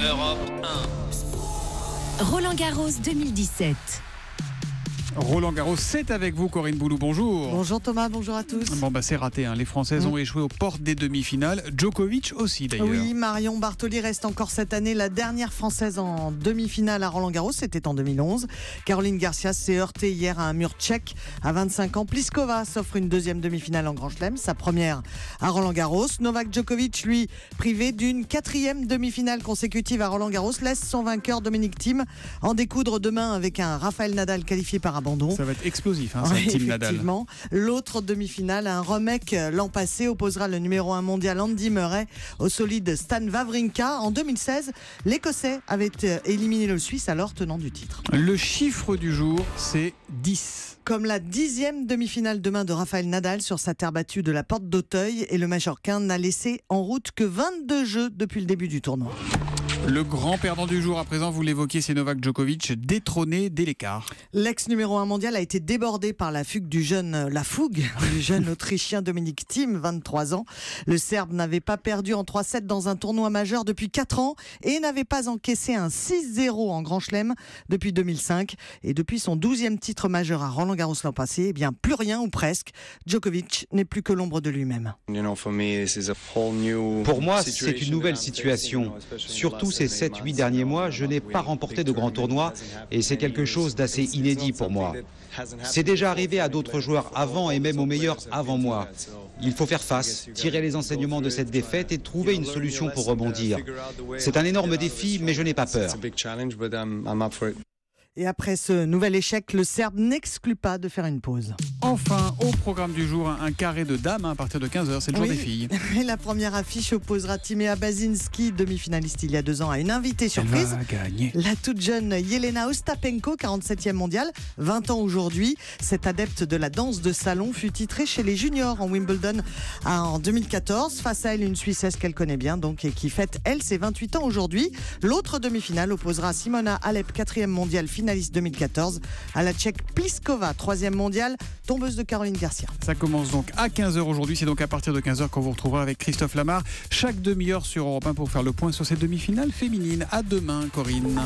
Europe 1. Roland-Garros 2017. Roland Garros, c'est avec vous, Corinne Boulou, bonjour. Bonjour Thomas, bonjour à tous. Bon c'est raté, les Françaises ont échoué aux portes des demi-finales. Djokovic aussi d'ailleurs. Oui, Marion Bartoli reste encore cette année la dernière Française en demi-finale à Roland Garros, c'était en 2011. Caroline Garcia s'est heurtée hier à un mur tchèque à 25 ans. Pliskova s'offre une deuxième demi-finale en Grand Chelem, sa première à Roland Garros. Novak Djokovic, lui, privé d'une quatrième demi-finale consécutive à Roland Garros, laisse son vainqueur Dominic Thiem en découdre demain avec un Rafael Nadal qualifié par abandon. Ça va être explosif, ça, oui, Team Nadal. Effectivement. L'autre demi-finale, un remake l'an passé, opposera le numéro 1 mondial Andy Murray au solide Stan Wawrinka. En 2016, l'Écossais avait éliminé le Suisse, alors tenant du titre. Le chiffre du jour, c'est 10. Comme la 10e demi-finale demain de Rafael Nadal sur sa terre battue de la Porte d'Auteuil, et le Majorquin n'a laissé en route que 22 jeux depuis le début du tournoi. Le grand perdant du jour, à présent, vous l'évoquiez, c'est Novak Djokovic, détrôné dès l'écart. L'ex numéro 1 mondial a été débordé par la fougue du jeune Autrichien Dominic Thiem, 23 ans. Le Serbe n'avait pas perdu en 3-7 dans un tournoi majeur depuis 4 ans et n'avait pas encaissé un 6-0 en Grand Chelem depuis 2005. Et depuis son 12e titre majeur à Roland-Garros l'an passé, eh bien plus rien ou presque. Djokovic n'est plus que l'ombre de lui-même. Pour moi, c'est une nouvelle situation. Surtout ces 7-8 derniers mois, je n'ai pas remporté de grands tournois et c'est quelque chose d'assez inédit pour moi. C'est déjà arrivé à d'autres joueurs avant et même aux meilleurs avant moi. Il faut faire face, tirer les enseignements de cette défaite et trouver une solution pour rebondir. C'est un énorme défi, mais je n'ai pas peur. Et après ce nouvel échec, le Serbe n'exclut pas de faire une pause. Enfin, au programme du jour, un carré de dames à partir de 15h, c'est le jour des filles. Et la première affiche opposera Timea Basinski, demi-finaliste il y a 2 ans, à une invitée surprise. Elle va gagner. La toute jeune Jelena Ostapenko, 47e mondiale, 20 ans aujourd'hui. Cette adepte de la danse de salon fut titrée chez les juniors en Wimbledon en 2014. Face à elle, une Suissesse qu'elle connaît bien donc, et qui fête, elle, ses 28 ans aujourd'hui. L'autre demi-finale opposera Simona Halep, 4e mondiale, finaliste 2014, à la Tchèque Pliskova, 3e mondiale, tombeuse de Caroline Garcia. Ça commence donc à 15h aujourd'hui, c'est donc à partir de 15h qu'on vous retrouvera avec Christophe Lamar chaque demi-heure sur Europe 1 pour faire le point sur ces demi-finales féminines. À demain, Corinne.